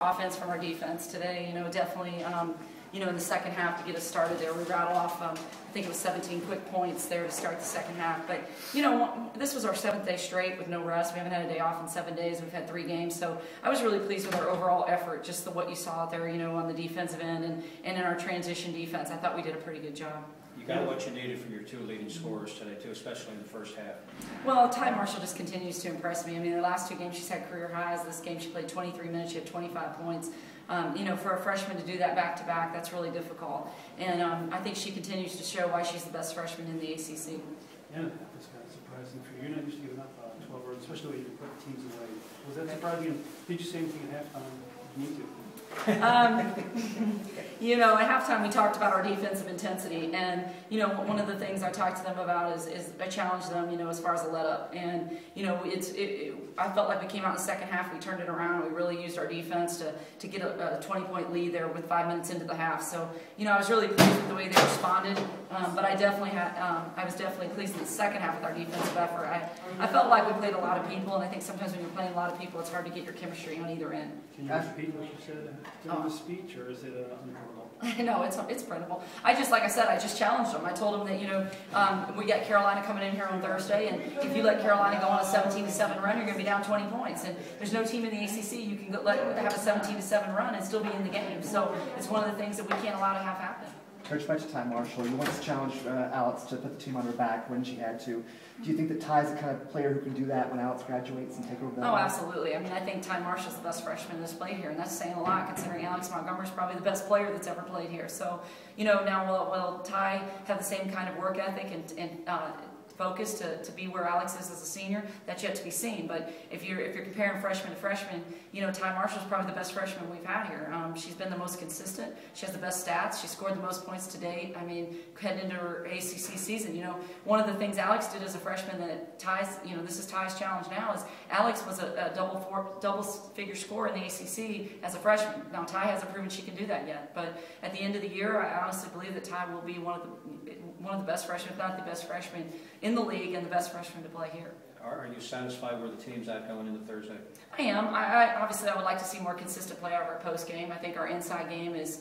Offense from our defense today, definitely, in the second half to get us started there. We rattled off, I think it was 17 quick points there to start the second half. But, this was our 7th day straight with no rest. We haven't had a day off in 7 days. We've had 3 games. So I was really pleased with our overall effort, just what you saw out there, on the defensive end and in our transition defense. I thought we did a pretty good job. You got what you needed from your 2 leading scorers today, too, especially in the first half. Well, Ty Marshall just continues to impress me. I mean, the last 2 games she's had career highs. This game she played 23 minutes. She had 25 points. For a freshman to do that back-to-back, that's really difficult. And I think she continues to show why she's the best freshman in the ACC. Yeah, that's kind of surprising for you. You're not used to giving up 12 runs, especially when you put teams away. Was that surprising? Did you say anything at halftime? You need to. At halftime we talked about our defensive intensity, and one of the things I talked to them about is I challenged them, as far as the let up, and I felt like we came out in the second half, we turned it around, we really used our defense to get a 20-point lead there with 5 minutes into the half. So I was really pleased with the way they responded, but I was definitely pleased in the second half with our defensive effort. I felt like we played a lot of people, and I think sometimes when you're playing a lot of people, it's hard to get your chemistry on either end. Can you repeat what you said during the speech, or is it unprintable? No, it's printable. Like I said, I just challenged them. I told them that we got Carolina coming in here on Thursday, and if you let Carolina go on a 17-7 run, you're going to be down 20 points. And there's no team in the ACC you can have a 17-7 run and still be in the game. So it's one of the things that we can't allow to have happen. Coach, back to Ty Marshall. You once challenged Alex to put the team on her back when she had to. Do you think that Ty's the kind of player who can do that when Alex graduates and take over that? Oh, absolutely. I mean, I think Ty Marshall's the best freshman that's played here, and that's saying a lot considering Alex Montgomery's probably the best player that's ever played here. So, now will Ty have the same kind of work ethic and focus to be where Alex is as a senior? That's yet to be seen. But if you're comparing freshman to freshman, Ty Marshall's probably the best freshman we've had here. She's been the most consistent. She has the best stats. She scored the most points to date. I mean, heading into her ACC season, one of the things Alex did as a freshman that Ty's, this is Ty's challenge now, is Alex was a double-figure scorer in the ACC as a freshman. Now Ty hasn't proven she can do that yet, but at the end of the year, I honestly believe that Ty will be one of the best freshmen, if not the best freshman in the league and the best freshman to play here. Are you satisfied where the team's at going into Thursday? I am. Obviously, I would like to see more consistent play out of our post game. I think our inside game is,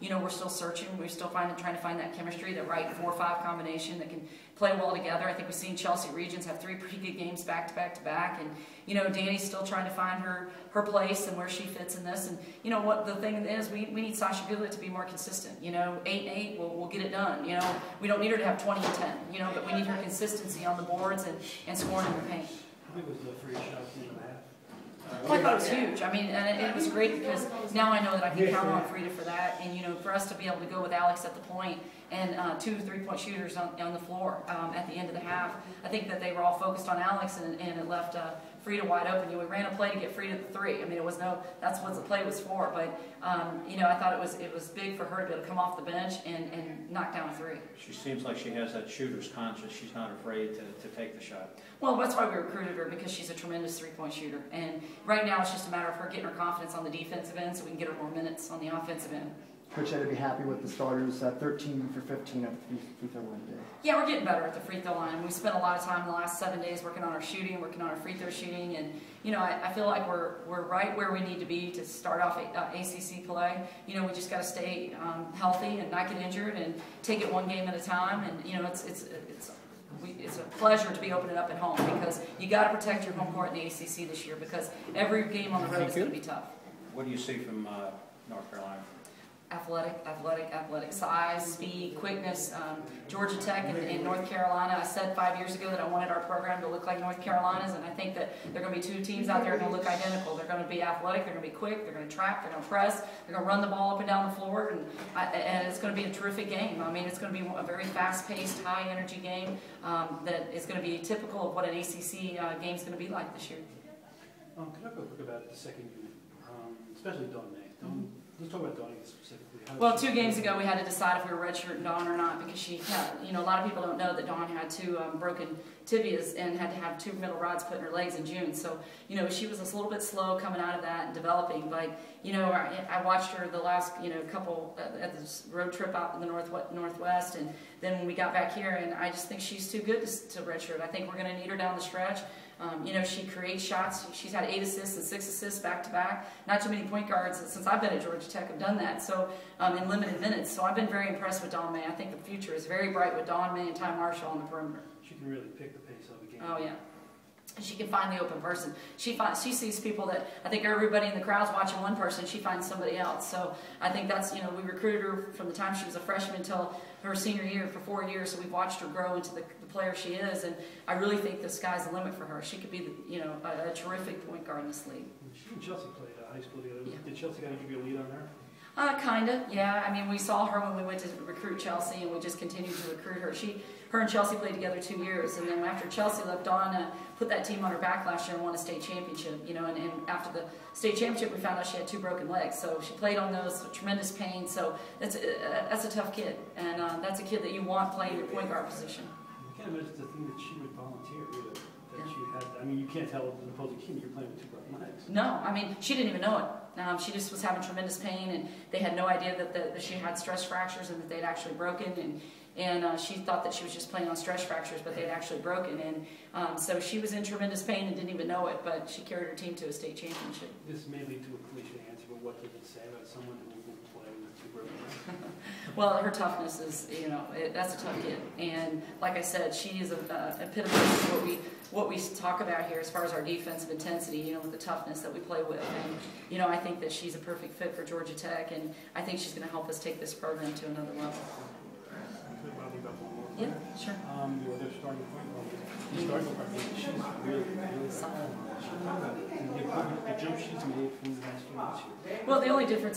we're still searching. We're still trying to find that chemistry, the right 4-5 combination that can play well together. I think we've seen Chelsea Regions have 3 pretty good games back to back to back, and Danny's still trying to find her place and where she fits in this. And what the thing is, we need Sasha Goodlett to be more consistent. 8-8, we'll get it done. We don't need her to have 20 and 10. But we need her consistency on the boards and scoring in the paint. How big was the free shot in the half? Well, I thought it was huge. I mean, and it was great because now I know that I can count on Frida for that. And, for us to be able to go with Alex at the point and 2 3-point shooters on the floor at the end of the half, I think that they were all focused on Alex, and it left Frida wide open. We ran a play to get Frida the 3. I mean, that's what the play was for. But, I thought it was big for her to be able to come off the bench and knock down a 3. She seems like she has that shooter's conscience. She's not afraid to take the shot. Well, that's why we recruited her, because she's a tremendous 3-point shooter. And right now it's just a matter of her getting her confidence on the defensive end so we can get her more minutes on the offensive end. Coach, I'd be happy with the starters, 13 for 15 at the free throw line today. Yeah, we're getting better at the free throw line. We spent a lot of time in the last 7 days working on our shooting, working on our free throw shooting, and I feel like we're right where we need to be to start off ACC play. We just got to stay healthy and not get injured and take it one game at a time. And it's a pleasure to be opening up at home, because you got to protect your home court in the ACC this year, because every game on the road is going to be tough. What do you see from North Carolina? Athletic size, speed, quickness. Georgia Tech and North Carolina, I said 5 years ago that I wanted our program to look like North Carolina's, and I think that there are going to be 2 teams out there that are going to look identical. They're going to be athletic, they're going to be quick, they're going to trap, they're going to press, they're going to run the ball up and down the floor, and it's going to be a terrific game. I mean, it's going to be a very fast-paced, high-energy game that is going to be typical of what an ACC game is going to be like this year. Can I go quick about the second unit, especially Dawn May? Let's talk about Dawn specifically. Well, 2 games ago we had to decide if we were redshirting Dawn or not, because she had, a lot of people don't know that Dawn had 2 broken tibias and had to have 2 middle rods put in her legs in June. So, she was a little bit slow coming out of that and developing. But, I watched her the last, couple at this road trip out in the Northwest, and then when we got back here, and I just think she's too good to redshirt. I think we're going to need her down the stretch. She creates shots. She's had 8 assists and 6 assists back to back. Not too many point guards since I've been at Georgia Tech have done that. So in limited minutes. So I've been very impressed with Dawn May. I think the future is very bright with Dawn May and Ty Marshall on the perimeter. She can really pick the pace of the game. Oh yeah. She can find the open person. She sees people that I think everybody in the crowd's watching one person. She finds somebody else. So I think that's, we recruited her from the time she was a freshman until her senior year for 4 years. So we've watched her grow into the player she is, and I really think the sky's the limit for her. She could be, a terrific point guard in this league. She and Chelsea played high school together. Yeah. Did Chelsea kind of give you a lead on her? Kinda, yeah. I mean, we saw her when we went to recruit Chelsea, and we just continued to recruit her. Her and Chelsea played together 2 years, and then after Chelsea left, Dawn put that team on her back last year and won a state championship. And after the state championship, we found out she had 2 broken legs. So she played on those with tremendous pain. So that's a tough kid, and that's a kid that you want playing your point guard position. I can't imagine the thing that she would volunteer either. That she had. I mean, you can't tell the opposing team you're playing with 2 broken legs. No, I mean, she didn't even know it. She just was having tremendous pain, and they had no idea that she had stress fractures and that they'd actually broken. And she thought that she was just playing on stress fractures, but they'd actually broken. And so she was in tremendous pain and didn't even know it, but she carried her team to a state championship. This may lead to a cliche answer, but what does it say about someone who will play with 2 broken legs? Well, her toughness is, that's a tough kid. And like I said, she is an epitome of what we talk about here as far as our defensive intensity, with the toughness that we play with. And, I think that she's a perfect fit for Georgia Tech, and I think she's going to help us take this program to another level. Yeah, sure. Your other starting point guard, she's really solid. The jump she's made from the last few months here. Well, the only difference